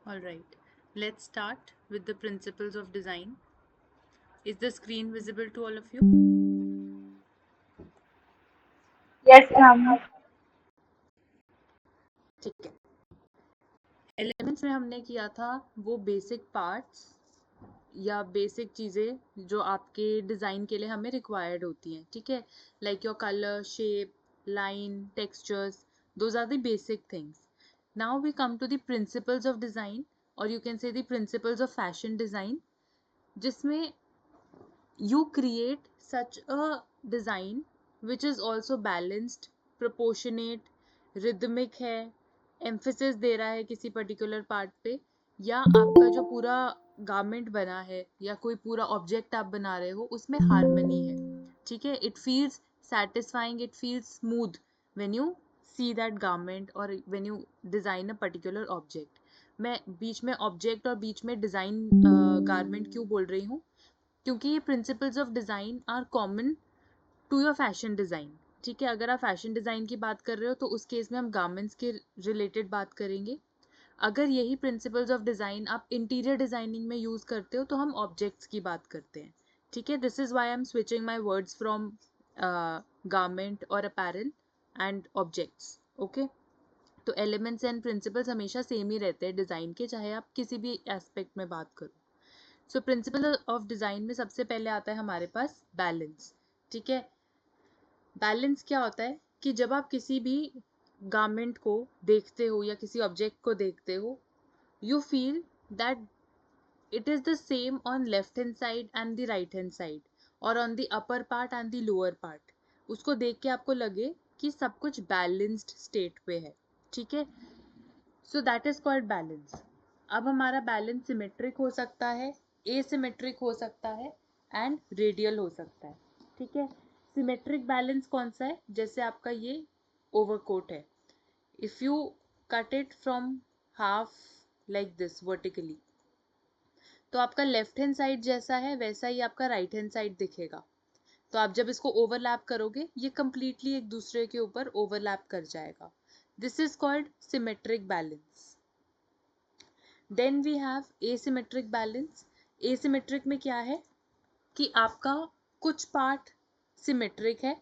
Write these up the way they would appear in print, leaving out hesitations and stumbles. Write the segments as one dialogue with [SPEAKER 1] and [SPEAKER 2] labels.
[SPEAKER 1] All right, let's start with the principles of design. Is the screen visible to all of you?
[SPEAKER 2] Yes, ma'am.
[SPEAKER 1] ठीक है। Elements में हमने किया था वो बेसिक पार्ट्स या बेसिक चीज़ें जो आपके डिज़ाइन के लिए हमें रिक्वायर्ड होती हैं, ठीक है, like your colour, shape, line, textures, those are the basic things. Now we come to the principles of design, और you can say the principles of fashion design, जिसमें you create such a design which is also balanced, proportionate, rhythmic है, emphasis दे रहा है किसी particular part पे, या आपका जो पूरा garment बना है या कोई पूरा object आप बना रहे हो उसमें harmony है, ठीक है. It feels satisfying, it feels smooth when you see that garment or when you design a particular object. मैं बीच में object और बीच में design garment क्यों बोल रही हूँ, क्योंकि ये principles of design are common to your fashion design, ठीक है. अगर आप फैशन डिज़ाइन की बात कर रहे हो तो उस केस में हम गारमेंट्स के रिलेटेड बात करेंगे. अगर यही प्रिंसिपल्स ऑफ डिज़ाइन आप इंटीरियर डिज़ाइनिंग में यूज़ करते हो तो हम ऑब्जेक्ट्स की बात करते हैं, ठीक है. This is why I am switching my words from garment और अपैरल एंड ऑब्जेक्ट्स. ओके, तो एलिमेंट्स एंड प्रिंसिपल्स हमेशा सेम ही रहते हैं डिज़ाइन के, चाहे आप किसी भी एस्पेक्ट में बात करो. सो प्रिंसिपल ऑफ डिज़ाइन में सबसे पहले आता है हमारे पास बैलेंस, ठीक है. बैलेंस क्या होता है कि जब आप किसी भी गारमेंट को देखते हो या किसी ऑब्जेक्ट को देखते हो, you feel that it is the same on left hand side and the right hand side, और on the upper part and the lower part. उसको देख के आपको लगे कि सब कुछ बैलेंस्ड स्टेट पे है, ठीक है. So that is called balance. अब हमारा बैलेंस सिमेट्रिक हो सकता है, एसिमेट्रिक हो सकता है एंड रेडियल हो सकता है, ठीक है. सिमेट्रिक बैलेंस कौन सा है, जैसे आपका ये ओवरकोट है, if you cut it from half like this vertically, तो आपका लेफ्ट हैंड साइड जैसा है वैसा ही आपका राइट हैंड साइड दिखेगा. तो आप जब इसको ओवरलैप करोगे ये कंप्लीटली एक दूसरे के ऊपर ओवरलैप कर जाएगा. This is called symmetric balance. Then we have asymmetric balance. Asymmetric में क्या है कि आपका कुछ पार्ट सिमेट्रिक है,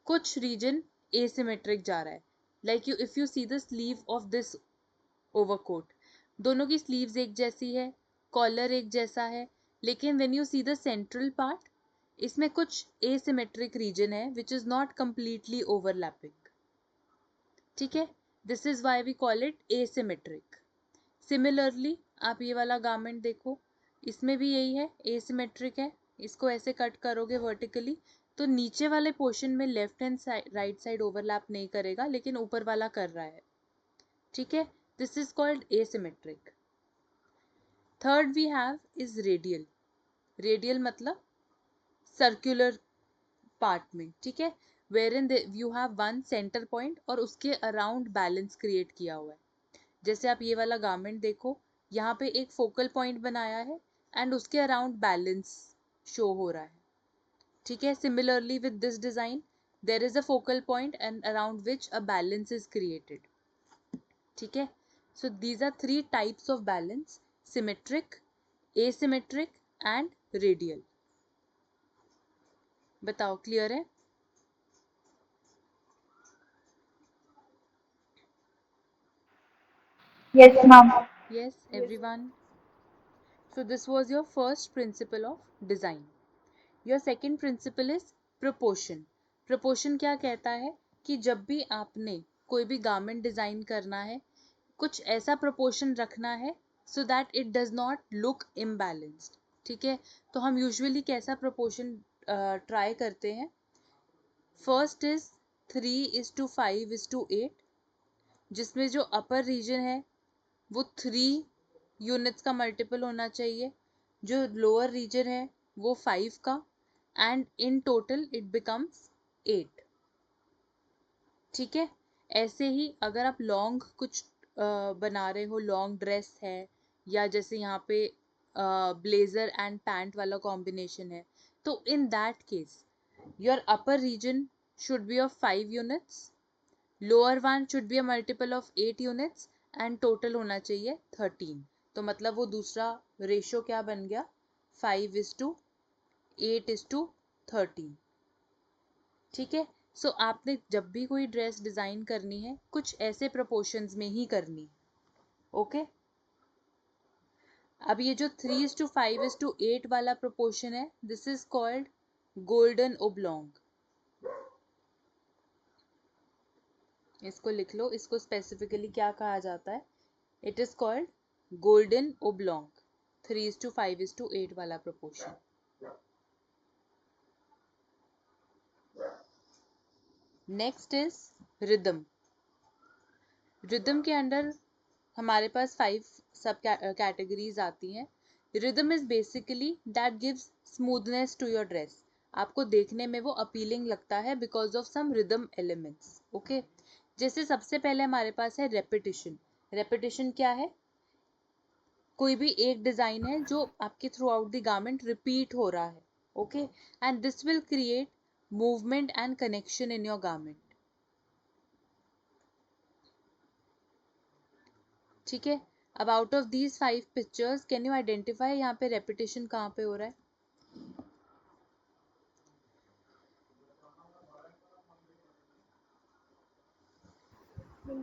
[SPEAKER 1] कुछ रीजन एसिमेट्रिक जा रहा है. Like you if you see the sleeve of this overcoat, दोनों की स्लीव्स एक जैसी है, कॉलर एक जैसा है, लेकिन when you see the central part, इसमें कुछ एसिमेट्रिक रीजन है which is not completely overlapping, ठीक है. This is why we call it asymmetric. Similarly आप ये वाला गारमेंट देखो, इसमें भी यही है, एसिमेट्रिक है. इसको ऐसे कट करोगे वर्टिकली तो नीचे वाले पोर्शन में left hand side right side overlap नहीं करेगा, लेकिन ऊपर वाला कर रहा है, ठीक है. This is called asymmetric. Third we have is radial. Radial मतलब सर्कुलर पार्ट में, ठीक है, where in you have one centre point और उसके अराउंड बैलेंस क्रिएट किया हुआ है. जैसे आप ये वाला गारमेंट देखो, यहाँ पे एक फोकल पॉइंट बनाया है एंड उसके अराउंड बैलेंस शो हो रहा है, ठीक है. Similarly with this design there is a focal point and around which a balance is created, ठीक है. So these are three types of balance: symmetric, asymmetric and radial. बताओ, clear है?
[SPEAKER 2] Yes, ma'am.
[SPEAKER 1] Yes, everyone. So this was your first principle of design. Your second principle is proportion. Proportion क्या कहता है कि जब भी आपने कोई भी गारमेंट डिजाइन करना है, कुछ ऐसा proportion रखना है so that it does not look imbalanced, ठीक है. तो हम यूजुअली कैसा proportion ट्राई करते हैं? फर्स्ट इज 3:5:8, जिसमें जो अपर रीजन है वो 3 यूनिट्स का मल्टीपल होना चाहिए, जो लोअर रीजन है वो 5 का, and in total it becomes 8, ठीक है. ऐसे ही अगर आप लॉन्ग कुछ बना रहे हो, लॉन्ग ड्रेस है, या जैसे यहाँ पे ब्लेजर एंड पैंट वाला कॉम्बिनेशन है, तो in that case your upper region should be of 5 units, lower one should be a multiple of 8 units, and total होना चाहिए 13. तो मतलब वो दूसरा रेशो क्या बन गया, 5:8:13। ठीक है। सो आपने जब भी कोई ड्रेस डिजाइन करनी है कुछ ऐसे प्रोपोर्शंस में ही करनी। ओके। अब ये जो 3:5:8 वाला प्रोपोर्शन है, this is called golden oblong. इसको लिख लो, इसको स्पेसिफिकली क्या कहा जाता है, it is called golden oblong, 3:5:8 वाला proportion. Next is rhythm. Rhythm के अंडर हमारे पास 5 सब कैटेगरीज आती हैं। Rhythm is basically that gives smoothness to your dress. आपको देखने में वो अपीलिंग लगता है because of some rhythm elements. Okay. जैसे सबसे पहले हमारे पास है रेपिटिशन। रेपिटिशन क्या है, कोई भी एक डिजाइन है जो आपके throughout the garment repeat हो रहा है। Okay. And this will create movement and connection in your garment. ठीक है। अब out of these 5 pictures can you identify यहाँ पे रेपिटेशन कहाँ पे हो रहा है?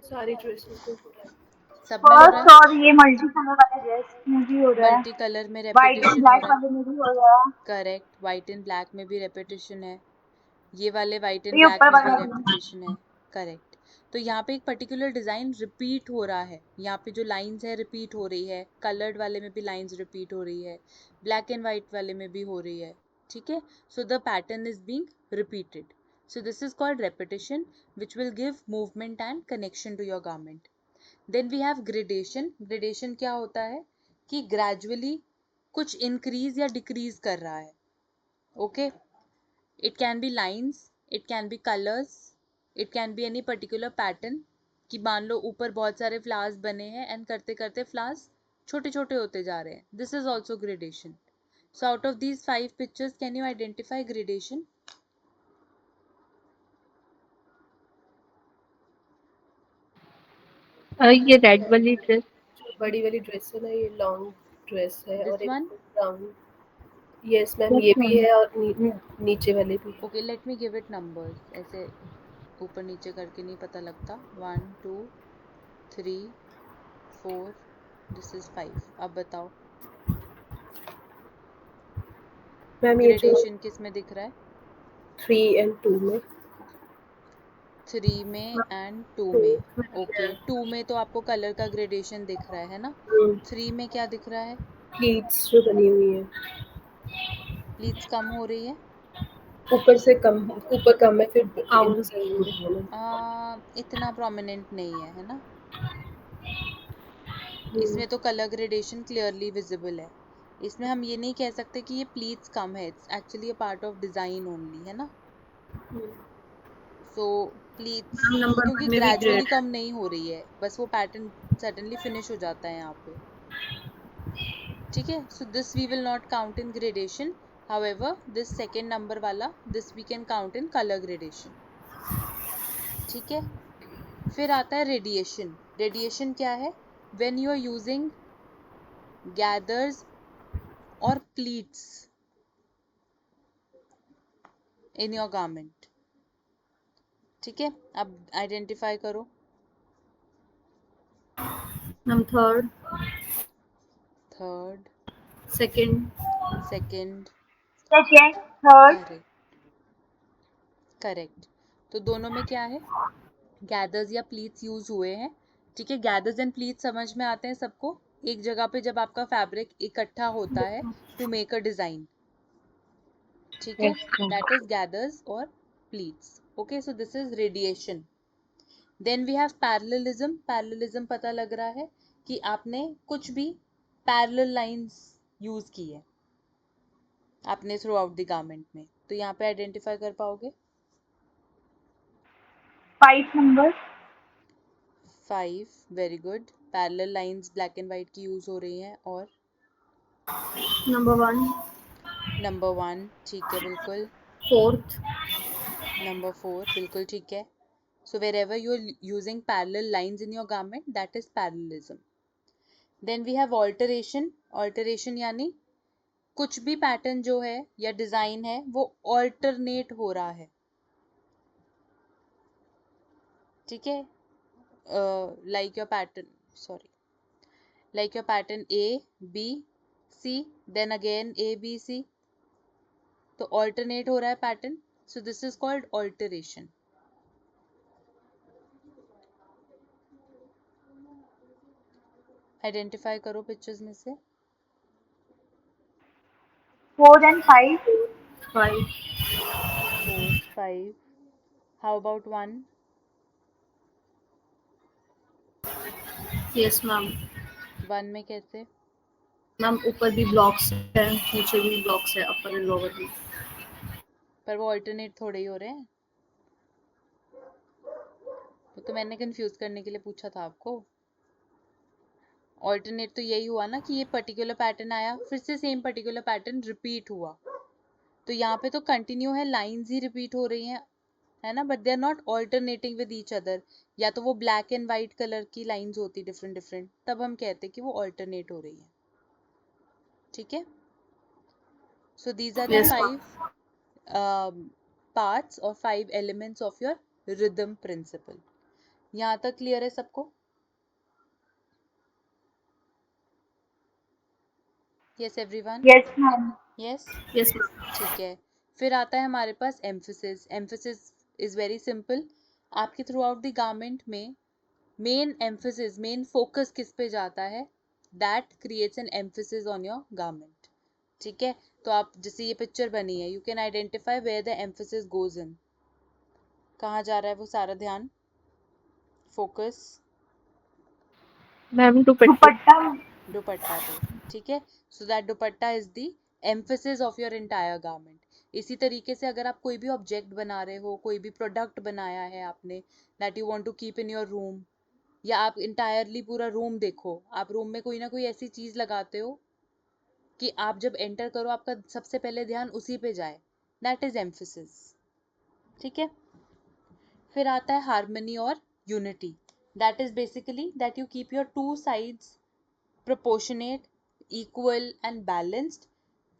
[SPEAKER 3] सारी ड्रेसेस में हो रहा है।
[SPEAKER 1] सब में हो रहा
[SPEAKER 2] फर्स्ट
[SPEAKER 1] है।
[SPEAKER 2] और ये मल्टी कलर वाले ड्रेस में भी हो रहा है,
[SPEAKER 1] मल्टी कलर में
[SPEAKER 2] व्हाइट एंड
[SPEAKER 1] रेपिटेशन हो
[SPEAKER 2] ब्लैक
[SPEAKER 1] रहा है।
[SPEAKER 2] वाले में भी हो रहा है,
[SPEAKER 1] करेक्ट, व्हाइट एंड ब्लैक में भी रेपिटेशन है। ये वाले व्हाइट एंड
[SPEAKER 2] ये
[SPEAKER 1] ब्लैक
[SPEAKER 2] ऊपर
[SPEAKER 1] में भी
[SPEAKER 2] वाला भी है।
[SPEAKER 1] रेपिटेशन है। करेक्ट। तो यहाँ पे एक पर्टिकुलर डिजाइन रिपीट हो रहा है, यहाँ पे जो लाइंस है रिपीट हो रही है, कलर्ड वाले में भी लाइंस रिपीट हो रही है, ब्लैक एंड व्हाइट वाले में भी हो रही है। ठीक है। So the pattern is being repeated. So this is called repetition, which will give movement and connection to your garment. Then we have gradation. Gradation क्या होता है कि gradually कुछ increase या decrease कर रहा है। Okay. It can be lines, it can be colors, it can be any particular pattern। कि मान लो ऊपर बहुत सारे फ्लावर्स बने हैं एंड करते करते फ्लावर्स छोटे छोटे होते जा रहे हैं, this is also gradation. So out of these 5 pictures can you identify gradation?
[SPEAKER 2] ये रेड वाली ड्रेस,
[SPEAKER 3] जो बड़ी वाली ड्रेस है ना, ये लॉन्ग ड्रेस है और
[SPEAKER 1] दिस
[SPEAKER 3] एक
[SPEAKER 1] one?
[SPEAKER 3] Brown. Yes ma'am,
[SPEAKER 2] yes
[SPEAKER 3] ये भी
[SPEAKER 2] मैम।
[SPEAKER 3] है और नीचे वाले भी है।
[SPEAKER 1] Okay, let me give it numbers. ऐसे ऊपर नीचे करके नहीं पता लगता। 1 2 3 4, दिस इज 5। अब बताओ
[SPEAKER 3] मैम ये जो
[SPEAKER 1] ग्रेडेशन किस में दिख रहा है?
[SPEAKER 3] 3 एंड 2 में।
[SPEAKER 1] 3 में एंड 2
[SPEAKER 3] 2
[SPEAKER 1] में।
[SPEAKER 3] में भी
[SPEAKER 1] ओके,
[SPEAKER 3] है।
[SPEAKER 1] 2 में तो आपको कलर का ग्रेडेशन दिख रहा है ना? 3 में क्या दिख रहा है?
[SPEAKER 3] प्लीट्स जो बनी हुई है,
[SPEAKER 1] प्लीट्स कम हो रही है।
[SPEAKER 3] ऊपर से कम, ऊपर कम है फिर आउट सही हो रही है ना।
[SPEAKER 1] इतना प्रोमिनेंट नहीं है, है ना?
[SPEAKER 3] हम्म,
[SPEAKER 1] इसमें तो कलर ग्रेडेशन क्लियरली विजिबल है। इसमें हम ये नहीं कह सकते कि ये प्लीट्स कम है, it's actually a part of design only, है ना?
[SPEAKER 3] हम्म।
[SPEAKER 1] सो प्लीट्स
[SPEAKER 3] मैम नंबर
[SPEAKER 1] क्योंकि
[SPEAKER 3] 1 में भी
[SPEAKER 1] ग्रेजुअली
[SPEAKER 3] ग्रेड
[SPEAKER 1] कम नहीं हो रही है, बस वो पैटर्न सडनली फिनिश हो जाता है यहाँ पे। ठीक है। So this we will not count in gradation, however this second number वाला, this we can count in colour gradation. ठीक है। फिर आता है रेडिएशन। रेडिएशन क्या है? When you are using gathers और प्लीट्स इन योर गारमेंट। ठीक है। अब आइडेंटिफाई करो।
[SPEAKER 3] Ma'am third,
[SPEAKER 1] third,
[SPEAKER 3] second,
[SPEAKER 1] second.
[SPEAKER 2] Second, third,
[SPEAKER 1] correct, correct. तो दोनों में क्या है? गैदर्स या प्लीट्स यूज हुए हैं। ठीक है। गैदर्स एंड प्लीट्स समझ में आते हैं सबको? एक जगह पे जब आपका फैब्रिक इकट्ठा होता है टू मेक अ डिजाइन। ठीक है।
[SPEAKER 2] Yes ma'am.
[SPEAKER 1] That is gathers और pleats. Okay. So this is radiation. Then we have parallelism. Parallelism पता लग रहा है कि आपने कुछ भी पैरेलल लाइंस यूज की है आपने थ्रू आउट द गारमेंट में, तो यहाँ पे आइडेंटिफाई कर पाओगे?
[SPEAKER 2] 5 number,
[SPEAKER 1] 5, very good. Parallel lines black and white की यूज हो रही हैं। और
[SPEAKER 3] नंबर 1,
[SPEAKER 1] नंबर 1, ठीक है, बिल्कुल।
[SPEAKER 3] फोर्थ,
[SPEAKER 1] नंबर 4, बिल्कुल ठीक है। So wherever you are using parallel lines in your garment, that is parallelism. Then we have alteration. Alteration यानी कुछ भी पैटर्न जो है या डिजाइन है वो ऑल्टरनेट हो रहा है. ठीक है, like your pattern, sorry, like your pattern A, B, C, then again A, B, C. तो alternate हो रहा है pattern. So this is called alteration. Identify करो pictures में से.
[SPEAKER 2] 4 and 5.
[SPEAKER 3] 5.
[SPEAKER 1] 4, 5. How about 1?
[SPEAKER 3] Yes ma'am.
[SPEAKER 1] 1 में कैसे?
[SPEAKER 3] मैम ऊपर भी ब्लॉक्स है, नीचे भी ब्लॉक्स है, अपर एंड लोअर भी.
[SPEAKER 1] पर वो alternate थोड़े ही हो रहे हैं. तो मैंने कंफ्यूज करने के लिए पूछा था आपको. ऑल्टरनेट तो यही हुआ ना कि ये पर्टिकुलर पैटर्न आया, फिर से सेम पर्टिकुलर पैटर्न रिपीट हुआ. तो यहाँ पे तो कंटिन्यू है, लाइंस ही रिपीट हो रही हैं, है ना, but they are not alternating with each other. या तो वो ब्लैक एंड व्हाइट कलर की लाइंस होती डिफरेंट डिफरेंट, तब हम कहते हैं कि वो ऑल्टरनेट हो रही है. ठीक है. So these are the
[SPEAKER 3] yes ma'am.
[SPEAKER 1] 5 parts और 5 elements of your rhythm principle. यहाँ तक क्लियर है सबको? Yes everyone?
[SPEAKER 2] Yes, ma'am.
[SPEAKER 1] Yes.
[SPEAKER 3] Yes ma'am.
[SPEAKER 1] ठीक है. फिर आता है हमारे पास emphasis. Emphasis is very simple. आपके थ्रू आउट द गारमेंट में मेन एम्फेसिस, मेन फोकस किस पे जाता है? That creates an emphasis on your garment. ठीक है. तो आप जैसे ये पिक्चर बनी है, you can identify where the emphasis goes in. कहाँ जा रहा है वो सारा ध्यान, फोकस?
[SPEAKER 2] मैम दुपट्टा.
[SPEAKER 1] दुपट्टा पे. ठीक है. So that dupatta is the emphasis of your entire garment. इसी तरीके से अगर आप कोई भी ऑब्जेक्ट बना रहे हो, कोई भी प्रोडक्ट बनाया है आपने, that you want to keep in your room, या आप इंटायरली पूरा रूम देखो, आप रूम में कोई ना कोई ऐसी चीज लगाते हो कि आप जब एंटर करो आपका सबसे पहले ध्यान उसी पे जाए, दैट इज एम्फेसिस. ठीक है. फिर आता है हार्मनी और unity. That is basically that you keep your two sides proportionate, equal and balanced,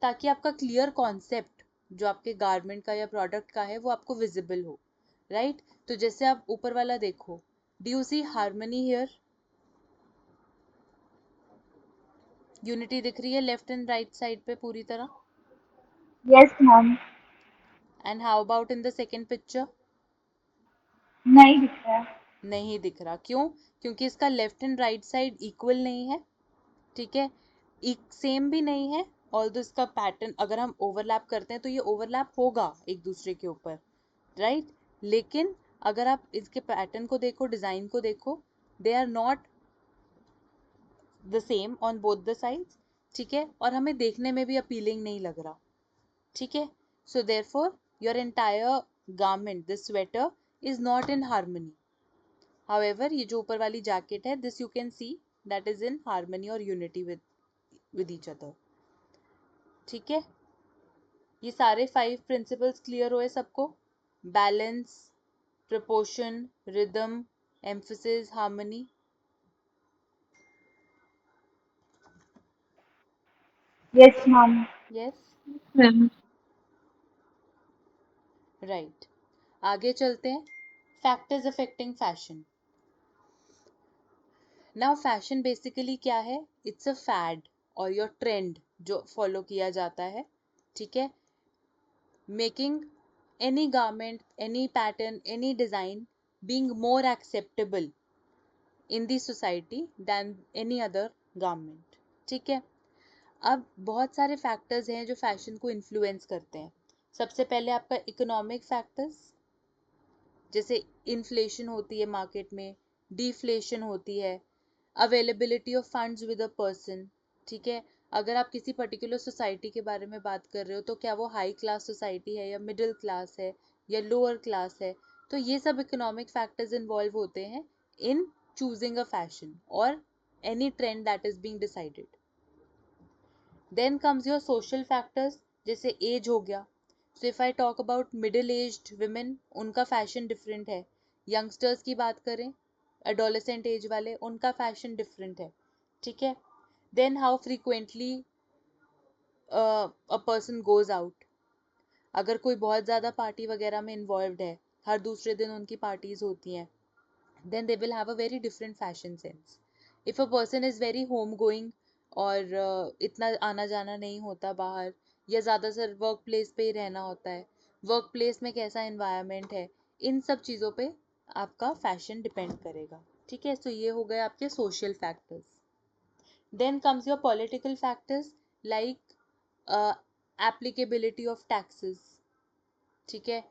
[SPEAKER 1] ताकि आपका क्लियर कॉन्सेप्ट जो आपके गारमेंट का या प्रोडक्ट का है वो आपको विजिबल हो. राइट. तो जैसे आप ऊपर वाला देखो, do you see harmony here? Unity दिख रही है लेफ्ट एंड राइट साइड पे पूरी तरह.
[SPEAKER 2] Yes, ma'am.
[SPEAKER 1] And how about in the second picture?
[SPEAKER 2] नहीं दिख रहा है.
[SPEAKER 1] नहीं दिख रहा. क्यों? क्योंकि इसका left and right side equal नहीं है. ठीक है. सेम भी नहीं है. ऑल्दो इसका पैटर्न अगर हम ओवरलैप करते हैं तो ये ओवरलैप होगा एक दूसरे के ऊपर, राइट. लेकिन अगर आप इसके पैटर्न को देखो, डिजाइन को देखो, they are not the same on both the sides. ठीक है. और हमें देखने में भी अपीलिंग नहीं लग रहा. ठीक है. So therefore your entire garment, this sweater, is not in harmony. However ये जो ऊपर वाली जैकेट है, this you can see that is in harmony और यूनिटी विद ईच अदर. ठीक है. ये सारे 5 प्रिंसिपल्स क्लियर हुए सबको? Balance, proportion, rhythm, emphasis, harmony.
[SPEAKER 2] Yes, ma'am.
[SPEAKER 1] Yes.
[SPEAKER 2] Ma'am.
[SPEAKER 1] Right. आगे चलते हैं. Factors affecting fashion. Now fashion basically क्या है? इट्स अ फैड और योर ट्रेंड जो फॉलो किया जाता है. ठीक है. Making any garment, any pattern, any design being more acceptable in the society than any other garment. ठीक है. अब बहुत सारे फैक्टर्स हैं जो फैशन को इन्फ्लुएंस करते हैं. सबसे पहले आपका इकोनॉमिक फैक्टर्स, जैसे इन्फ्लेशन होती है मार्केट में, डिफ्लेशन होती है, availability of funds with a person. ठीक है. अगर आप किसी पर्टिकुलर सोसाइटी के बारे में बात कर रहे हो तो क्या वो हाई क्लास सोसाइटी है या मिडिल क्लास है या लोअर क्लास है, तो ये सब इकोनॉमिक फैक्टर्स इन्वॉल्व होते हैं इन चूजिंग अ फैशन और any trend that is being decided. Then comes your social factors, जैसे एज हो गया. So if I talk about middle aged women, उनका फैशन डिफरेंट है. यंगस्टर्स की बात करें, एडोलेसेंट एज वाले, उनका फैशन डिफरेंट है. ठीक है. Then how frequently a person goes out, अगर कोई बहुत ज़्यादा पार्टी वगैरह में इन्वॉल्व है, हर दूसरे दिन उनकी पार्टीज होती हैं, then they will have a very different fashion sense. If a person is very home going और इतना आना जाना नहीं होता बाहर, या ज़्यादातर वर्क प्लेस पे ही रहना होता है, वर्क प्लेस में कैसा इन्वायरमेंट है, इन सब चीज़ों पे आपका फैशन डिपेंड करेगा. ठीक है, तो ये हो गए आपके social factors. Then comes your political factors, like applicability of taxes. ठीक है,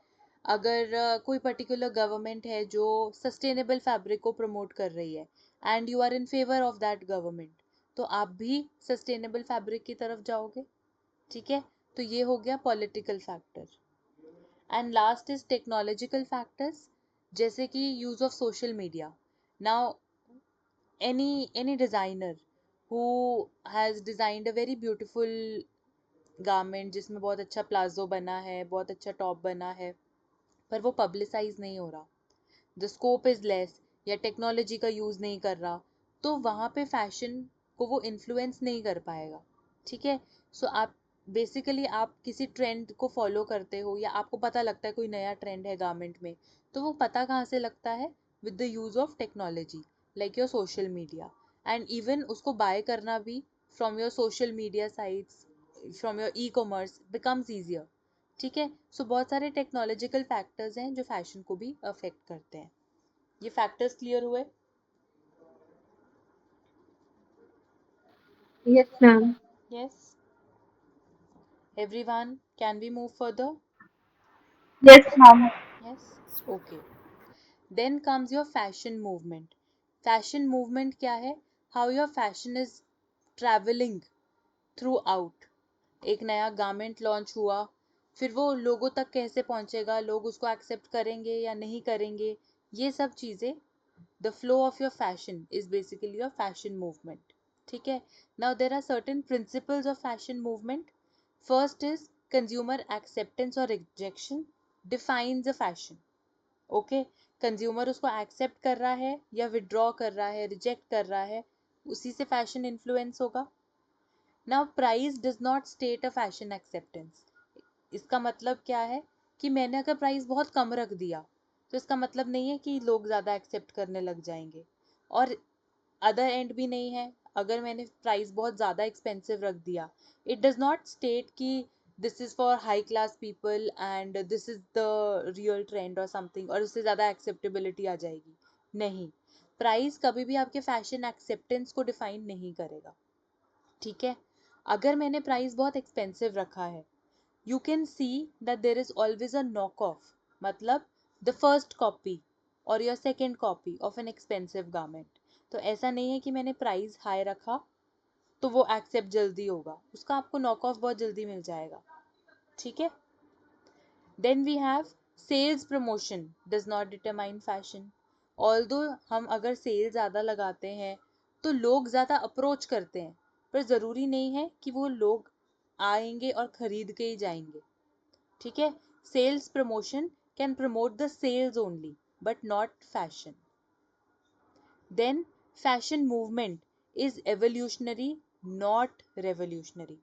[SPEAKER 1] अगर कोई पर्टिकुलर गवर्नमेंट है जो सस्टेनेबल फैब्रिक को प्रमोट कर रही है and you are in favour of that government, तो आप भी सस्टेनेबल फैब्रिक की तरफ जाओगे. ठीक है, तो ये हो गया political factor. And last is technological factors, जैसे कि use of social media. Now any designer who has designed a very beautiful garment जिसमें बहुत अच्छा प्लाजो बना है, बहुत अच्छा टॉप बना है, पर वो पब्लिसाइज नहीं हो रहा, द स्कोप इज लेस, या टेक्नोलॉजी का यूज नहीं कर रहा, तो वहाँ पे फैशन को वो इन्फ्लुएंस नहीं कर पाएगा. ठीक है, सो आप बेसिकली आप किसी ट्रेंड को फॉलो करते हो, या आपको पता लगता है कोई नया ट्रेंड है गारमेंट में, तो वो पता कहाँ से लगता है, with the use of technology like your social media. And even उसको बाय करना भी from your social media sites, from your e commerce becomes easier. ठीक है, सो बहुत सारे टेक्नोलॉजिकल फैक्टर्स हैं जो फैशन को भी अफेक्ट करते हैं. ये फैक्टर्स क्लियर हुए?
[SPEAKER 2] Yes, ma'am.
[SPEAKER 1] Yes, everyone, can we move further?
[SPEAKER 2] Yes, ma'am.
[SPEAKER 1] Yes, okay. Then comes your fashion movement. Fashion movement क्या है? How your fashion is travelling throughout. एक नया गारमेंट लॉन्च हुआ, फिर वो लोगों तक कैसे पहुंचेगा, लोग उसको एक्सेप्ट करेंगे या नहीं करेंगे, ये सब चीज़ें, the flow of your fashion is basically your fashion movement. ठीक है, now there are certain principles of fashion movement. First is consumer acceptance or rejection defines a fashion. okay, consumer उसको एक्सेप्ट कर रहा है या विड्रॉ कर रहा है, रिजेक्ट कर रहा है, उसी से फैशन इन्फ्लुएंस होगा. Now price does not state a fashion acceptance. इसका मतलब क्या है कि मैंने अगर प्राइस बहुत कम रख दिया, तो इसका मतलब नहीं है कि लोग ज़्यादा एक्सेप्ट करने लग जाएंगे. और अदर एंड भी नहीं है, अगर मैंने प्राइस बहुत ज़्यादा एक्सपेंसिव रख दिया, इट डज नॉट स्टेट कि this is for high class people and this is the real trend और समथिंग, और उससे ज़्यादा एक्सेप्टेबिलिटी आ जाएगी. नहीं, प्राइस कभी भी आपके फैशन एक्सेप्टेंस को डिफाइन नहीं करेगा. ठीक है, अगर मैंने प्राइस बहुत एक्सपेंसिव रखा है, you can see that there is always a knockoff, मतलब the first copy or your second copy of an expensive garment. तो ऐसा नहीं है कि मैंने प्राइस हाई रखा तो वो एक्सेप्ट जल्दी होगा, उसका आपको नॉक ऑफ बहुत जल्दी मिल जाएगा. ठीक है, then we have sales promotion does not determine fashion. Although हम अगर सेल ज़्यादा लगाते हैं तो लोग ज़्यादा अप्रोच करते हैं, पर ज़रूरी नहीं है कि वो लोग आएंगे और खरीद के ही जाएंगे. ठीक है, sales promotion can promote the sales only but not fashion. Then fashion movement is evolutionary not revolutionary.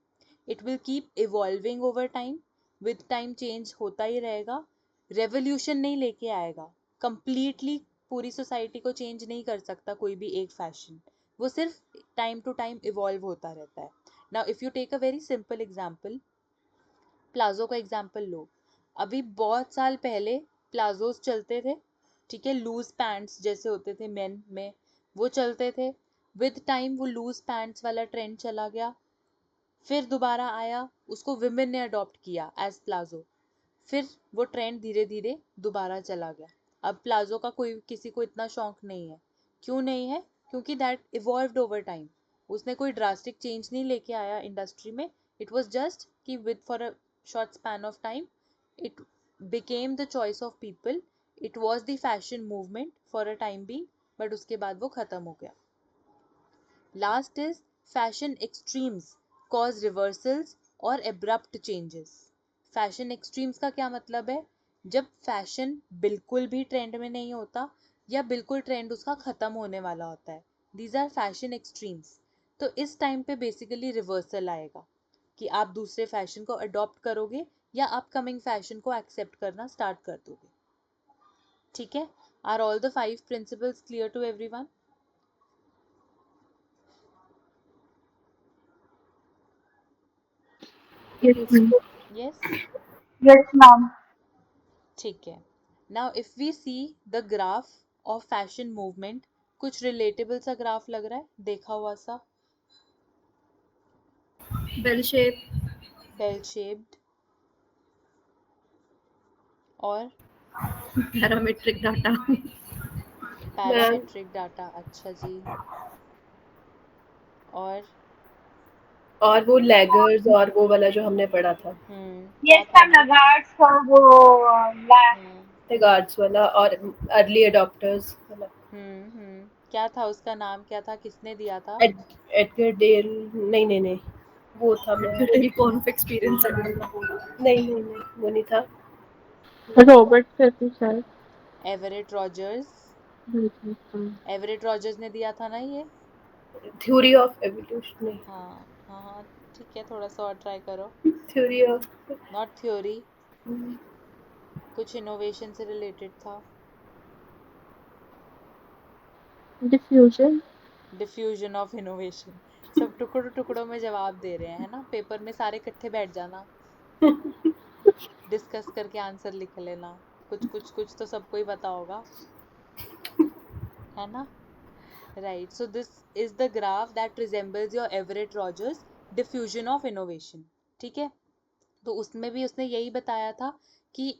[SPEAKER 1] It will keep evolving over time, with time change होता ही रहेगा. रेवोल्यूशन नहीं लेके आएगा, कंप्लीटली पूरी सोसाइटी को चेंज नहीं कर सकता कोई भी एक फैशन, वो सिर्फ टाइम टू टाइम इवॉल्व होता रहता है. Now if you take a very simple example, palazzo का एग्जाम्पल लो. अभी बहुत साल पहले प्लाजोस चलते थे. ठीक है, लूज पैंट्स जैसे होते थे मेन में, वो चलते थे. विद टाइम वो लूज पैंट्स वाला ट्रेंड चला गया, फिर दोबारा आया, उसको विमेन ने अडॉप्ट किया एज प्लाजो, फिर वो ट्रेंड धीरे धीरे दोबारा चला गया. अब प्लाजो का कोई किसी को इतना शौक नहीं है. क्यों नहीं है? क्योंकि दैट इवॉल्व्ड ओवर टाइम. उसने कोई ड्रास्टिक चेंज नहीं लेके आया इंडस्ट्री में. इट वॉज जस्ट कि with for a short span of time it became the choice of people. It was the fashion movement for a time being, but उसके बाद वो खत्म हो गया. Last is fashion extremes cause reversals और abrupt changes. Fashion extremes का क्या मतलब है? जब फैशन बिल्कुल भी ट्रेंड में नहीं होता या बिल्कुल ट्रेंड उसका खत्म होने वाला होता है. These are fashion extremes. तो इस टाइम पे बेसिकली रिवर्सल आएगा कि आप दूसरे फैशन को अडॉप्ट करोगे या अपकमिंग फैशन को एक्सेप्ट करना स्टार्ट कर दोगे। ठीक है, are all the 5 principles clear to everyone?
[SPEAKER 2] Yes, ma'am.
[SPEAKER 1] Yes,
[SPEAKER 2] Yes, ma'am.
[SPEAKER 1] ठीक है। Now if we see the graph of fashion movement, कुछ रिलेटेबल सा ग्राफ लग रहा है, देखा हुआ सा,
[SPEAKER 3] बेल शेप,
[SPEAKER 1] बेल शेप्ड, और
[SPEAKER 3] पैरामीट्रिक डाटा।
[SPEAKER 1] पैरामेट्रिक डाटा, अच्छा जी, और
[SPEAKER 3] वो लैगर्स और वो वाला जो हमने पढ़ा था,
[SPEAKER 1] क्या
[SPEAKER 2] Yes,
[SPEAKER 1] था
[SPEAKER 2] ma'am.
[SPEAKER 1] वो?
[SPEAKER 2] Regards for वो
[SPEAKER 1] हम्म
[SPEAKER 3] रिगार्ड्स वाला और अर्ली अडॉप्टर्स वाला।
[SPEAKER 1] क्या था उसका नाम, क्या था, किसने दिया था?
[SPEAKER 3] एडगर डेल, नहीं नहीं नहीं, वो था मैं कौन एक्सपीरियंस है, नहीं नहीं नहीं, वो नहीं था।
[SPEAKER 2] Robert करके शायद।
[SPEAKER 1] एवरेट रॉजर्स, एवरेट रॉजर्स ने दिया था ना ये?
[SPEAKER 3] थ्योरी ऑफ एवोल्यूशन, नहीं,
[SPEAKER 1] हाँ हाँ हाँ, ठीक है, थोड़ा सा और ट्राई करो।
[SPEAKER 3] थ्योरी ऑफ,
[SPEAKER 1] नॉट थ्योरी, कुछ इनोवेशन से रिलेटेड था।
[SPEAKER 2] Diffusion.
[SPEAKER 1] Diffusion of innovation. सब टुकड़ों टुकड़ों में जवाब दे रहे हैं, है ना? पेपर में सारे इकट्ठे बैठ जाना, डिस्कस करके आंसर लिख लेना। कुछ तो सबको ही पता होगा, है ना? Right, so this is the graph that resembles your Everett Rogers diffusion of innovation. ठीक है, तो उसमें भी उसने यही बताया था कि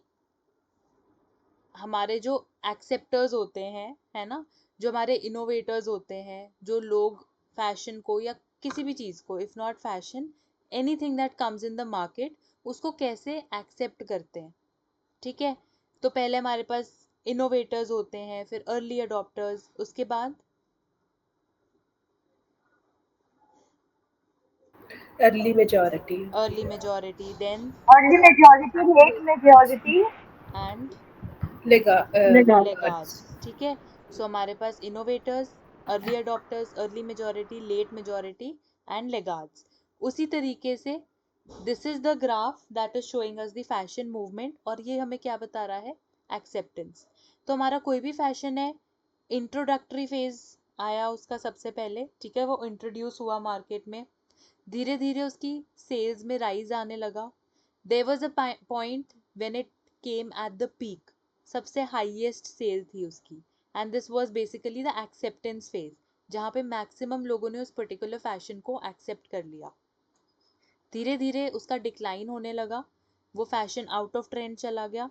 [SPEAKER 1] हमारे जो एक्सेप्टर्स होते हैं, है ना, जो हमारे इनोवेटर्स होते हैं, जो लोग फैशन को या किसी भी चीज़ को, if not fashion, anything that comes in the market, उसको कैसे एक्सेप्ट करते हैं। ठीक है, तो पहले हमारे पास इनोवेटर्स होते हैं, फिर अर्ली अडॉप्टर्स, उसके बाद
[SPEAKER 3] early majority
[SPEAKER 1] early majority, then
[SPEAKER 2] Early majority, late majority,
[SPEAKER 1] and
[SPEAKER 3] लेगा
[SPEAKER 1] लेगार्ड्स। ठीक है, सो हमारे पास innovators, early adopters, early majority, late majority and laggards. उसी तरीके से this is the graph that is showing us the fashion movement, और ये हमें क्या बता रहा है? एक्सेप्टेंस। तो हमारा कोई भी फैशन है, इंट्रोडक्टरी फेज आया उसका सबसे पहले, ठीक है, वो इंट्रोड्यूस हुआ मार्केट में, धीरे धीरे उसकी सेल्स में राइज आने लगा। There was a point when it came at the peak, सबसे हाईएस्ट सेल थी उसकी, and this was basically the acceptance phase, जहाँ पे मैक्सिमम लोगों ने उस पर्टिकुलर फैशन को एक्सेप्ट कर लिया। धीरे धीरे उसका डिक्लाइन होने लगा, वो फैशन आउट ऑफ ट्रेंड चला गया,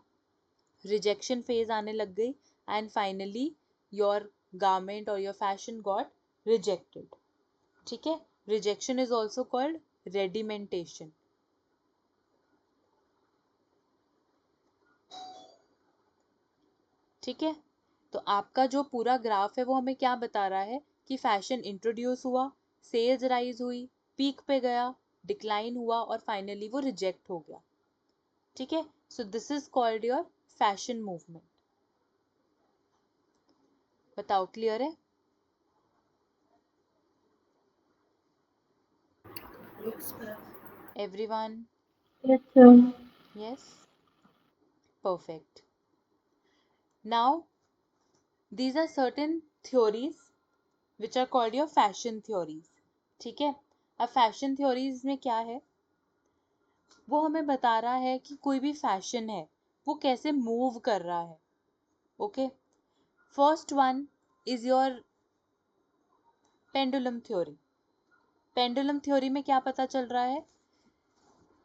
[SPEAKER 1] रिजेक्शन फेज आने लग गई, एंड फाइनली योर गारमेंट और योर फैशन गॉट रिजेक्टेड। ठीक है, रिजेक्शन इज ऑल्सो कॉल्ड रेडिमेंटेशन। ठीक है, तो आपका जो पूरा ग्राफ है वो हमें क्या बता रहा है कि फैशन इंट्रोड्यूस हुआ, सेल्स राइज हुई, पीक पे गया, डिक्लाइन हुआ और फाइनली वो रिजेक्ट हो गया। ठीक है, so this is called your fashion movement. बताओ, क्लियर है? Everyone?
[SPEAKER 2] Yes, sir.
[SPEAKER 1] Yes, perfect. Now these are certain theories which are called your fashion theories। ठीक है, अब फैशन थ्योरीज में क्या है, वो हमें बता रहा है कि कोई भी फैशन है वो कैसे मूव कर रहा है। Okay, first one is your pendulum theory. Pendulum theory में क्या पता चल रहा है?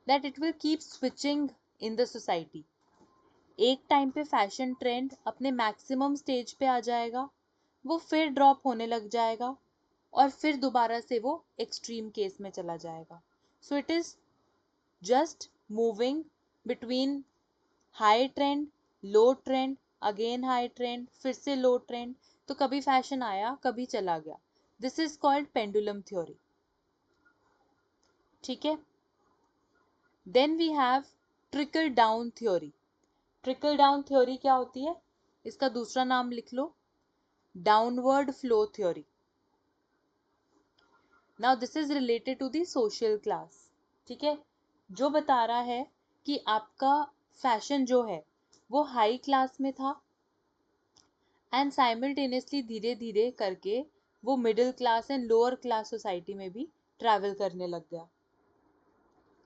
[SPEAKER 1] That it will keep switching in the society. एक टाइम पे फैशन ट्रेंड अपने मैक्सिमम स्टेज पे आ जाएगा, वो फिर ड्रॉप होने लग जाएगा, और फिर दोबारा से वो एक्सट्रीम केस में चला जाएगा। So it is just moving between high trend, low trend, again high trend, फिर से लो ट्रेंड। तो कभी फैशन आया, कभी चला गया। This is called pendulum theory. ठीक है, then we have trickle down theory. Trickle down theory क्या होती है? इसका दूसरा नाम लिख लो, downward flow theory. Now this is related to the social class, ठीक है, जो बता रहा है कि आपका फैशन जो है वो हाई क्लास में था एंड साइमल्टेनियसली धीरे धीरे करके वो middle class and lower class society में भी ट्रैवल करने लग गया.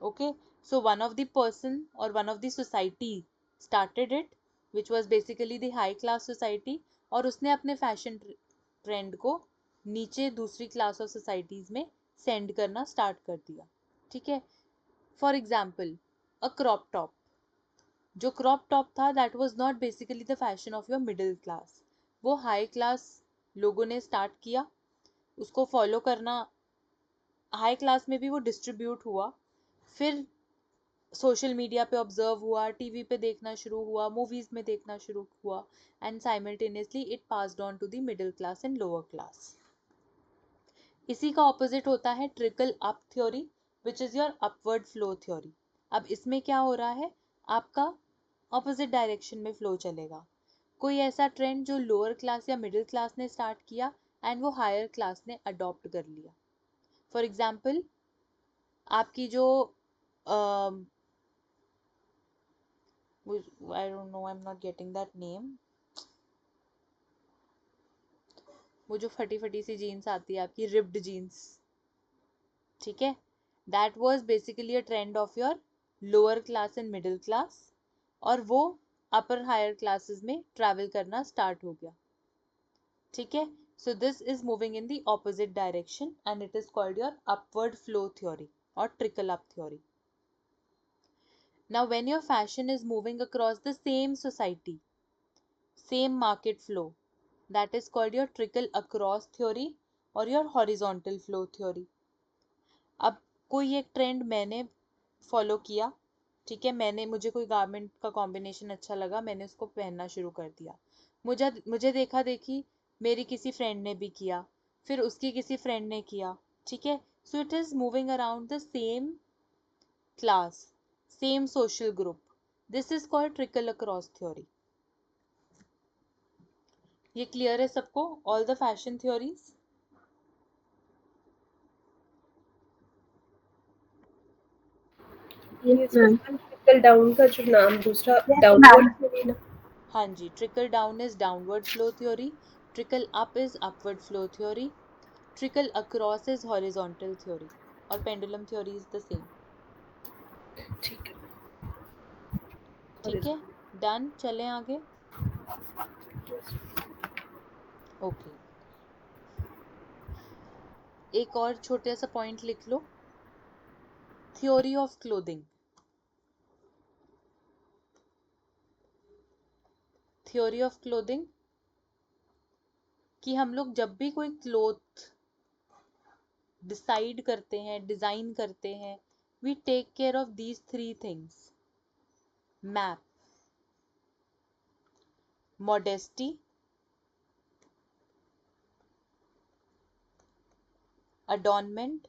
[SPEAKER 1] Okay, so one of the person or one of the society started it, which was basically the high class society, और उसने अपने फैशन ट्रेंड को नीचे दूसरी क्लास ऑफ सोसाइटीज में सेंड करना स्टार्ट कर दिया. ठीक है, for example a crop top. जो क्रॉप टॉप था that was not basically the fashion of your middle class. वो हाई क्लास लोगों ने स्टार्ट किया उसको फॉलो करना. हाई क्लास में भी वो डिस्ट्रीब्यूट हुआ, फिर सोशल मीडिया पे ऑब्जर्व हुआ, टीवी पे देखना शुरू हुआ, मूवीज में देखना शुरू हुआ, and simultaneously it passed on to the middle class and lower class. इसी का ऑपोजिट होता है trickle up theory, which is your upward flow theory. अब इसमें क्या हो रहा है, आपका ऑपोजिट डायरेक्शन में फ्लो चलेगा. कोई ऐसा ट्रेंड जो लोअर क्लास या मिडिल क्लास ने स्टार्ट किया एंड वो हायर क्लास ने अडॉप्ट कर लिया. फॉर एग्जाम्पल आपकी जो I don't know, I'm not getting that name. वो जो फटी फटी सी जीन्स आती है आपकी, रिप्ड जीन्स, ठीक है, that was basically a trend of your lower class and middle class, और वो अपर हायर क्लासेस में ट्रैवल करना स्टार्ट हो गया. ठीक है, so this is moving in the opposite direction and it is called your upward flow theory और trickle up theory. Now when your fashion is moving across the same society, same market flow, that is called your trickle across theory or your horizontal flow theory. अब कोई एक trend मैंने follow किया, ठीक है, मुझे कोई गारमेंट का कॉम्बिनेशन अच्छा लगा, मैंने उसको पहनना शुरू कर दिया. मुझे देखा देखी मेरी किसी फ्रेंड ने भी किया, फिर उसकी किसी फ्रेंड ने किया. ठीक है, so it is moving around the same class, same social group. This is called trickle across theory. ये क्लियर है सबको, all the fashion theories?
[SPEAKER 2] Yes, ma'am.
[SPEAKER 3] Trickle down का जो नाम दूसरा
[SPEAKER 2] Yes,
[SPEAKER 3] डाउनवर्ड
[SPEAKER 2] ma'am.
[SPEAKER 3] थ्योरी ना.
[SPEAKER 1] हाँ जी, trickle down is downward flow theory, trickle up is upward flow theory, trickle across is horizontal theory, और pendulum theory is the same.
[SPEAKER 3] ठीक है.
[SPEAKER 1] ठीक है, डन, चलें आगे. ओके, एक और छोटा सा पॉइंट लिख लो, theory of clothing. Theory of clothing कि हम लोग जब भी कोई क्लोथ डिसाइड करते हैं, डिजाइन करते हैं, we take care of these three things: map, modesty, adornment,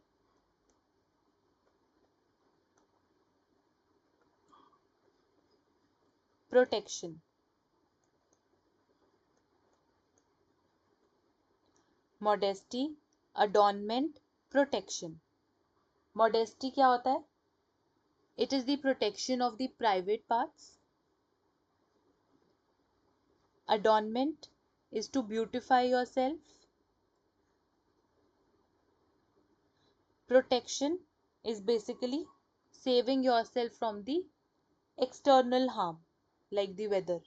[SPEAKER 1] protection. Modesty, adornment, protection. मॉडेस्टी क्या होता है? It is the protection of the private parts. Adornment is to beautify yourself. Protection is basically saving yourself from the external harm like the weather.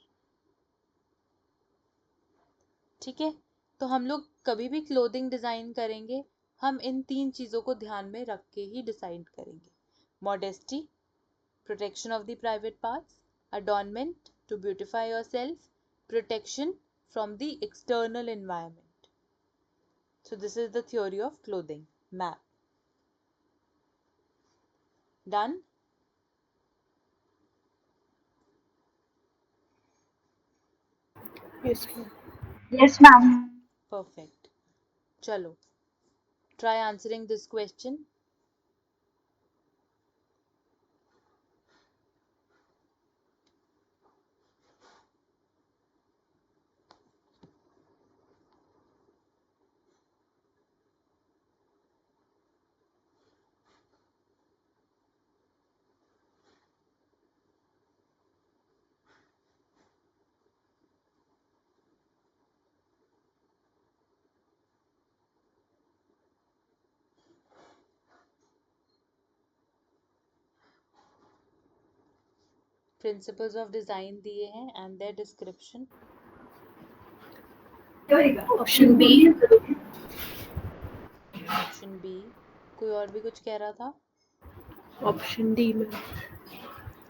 [SPEAKER 1] ठीक है, तो हम लोग कभी भी क्लोथिंग डिजाइन करेंगे, हम इन तीन चीजों को ध्यान में रख के ही डिसाइड करेंगे: modesty, protection of the private parts; adornment, to beautify yourself; protection from the external environment. So this is the theory of clothing map. Done?
[SPEAKER 3] Yes.
[SPEAKER 2] Yes, ma'am.
[SPEAKER 1] Perfect. Chalo. Try answering this question. Principles of design दिए हैं and their description.
[SPEAKER 3] Option B.
[SPEAKER 1] Option B. कोई और भी कुछ कह रहा था?
[SPEAKER 3] Option D में।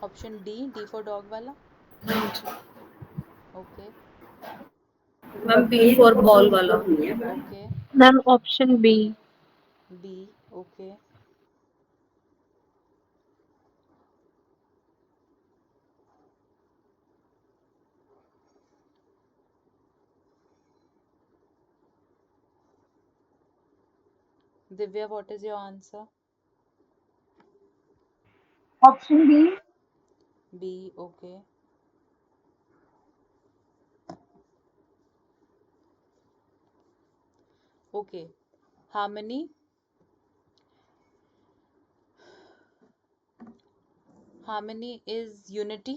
[SPEAKER 1] Option D, D for dog वाला। Okay
[SPEAKER 3] ma'am B for ball वाला।
[SPEAKER 1] Okay.
[SPEAKER 2] Ma'am option B.
[SPEAKER 1] B. Okay. Divya, what is your answer?
[SPEAKER 2] Option B.
[SPEAKER 1] B. Okay. Okay. Harmony. Harmony is unity.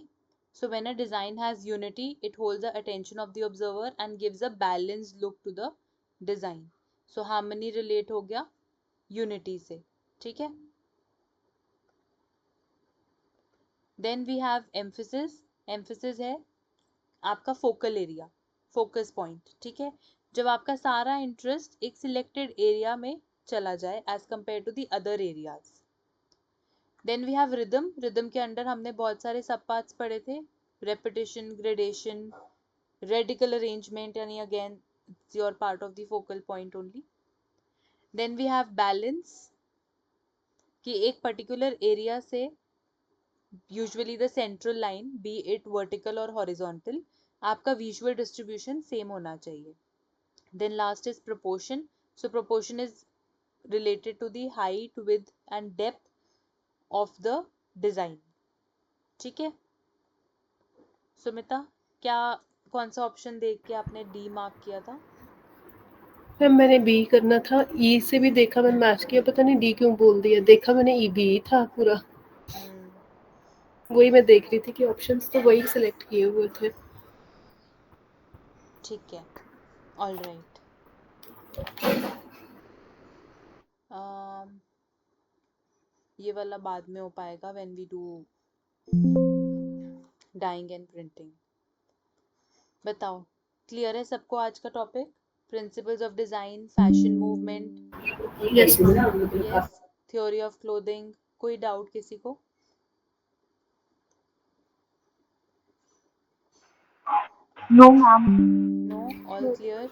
[SPEAKER 1] So when a design has unity, it holds the attention of the observer and gives a balanced look to the design. So harmony relate हो गया unity से, ठीक है? Then we have emphasis. Emphasis है आपका focal area, focus point, ठीक है? जब आपका सारा interest एक selected area में चला जाए as compared to the other areas. Then we have rhythm. Rhythm के अंडर हमने बहुत सारे सब पार्ट्स पढ़े थे, रेपिटेशन, ग्रेडेशन, रेडिकल अरेंजमेंट, यानी again it's your part of the focal point only. Then we have balance, कि एक पर्टिकुलर एरिया से usually the central line, be it vertical और हॉरिजॉन्टल, आपका विजुअल डिस्ट्रीब्यूशन सेम होना चाहिए। Then last is proportion. So proportion is related to the height, width and depth of the design, ठीक है? सुमिता, क्या कौन सा ऑप्शन देख के आपने डी मार्क किया था?
[SPEAKER 3] मैम मैंने बी करना था, ई से भी देखा, मैंने मैच किया, पता नहीं डी क्यों बोल दिया, देखा मैंने ई बी था पूरा। वही मैं देख रही थी कि ऑप्शंस तो वही सिलेक्ट किए हुए थे।
[SPEAKER 1] ठीक है, ऑल राइट। ये वाला बाद में हो पाएगा when we do dyeing and printing. बताओ, क्लियर है सबको आज का topic? Principles of design, fashion movement,
[SPEAKER 3] yes ma'am.
[SPEAKER 1] Yes, theory of clothing. कोई डाउट किसी को?
[SPEAKER 2] No ma'am.
[SPEAKER 1] No, all clear?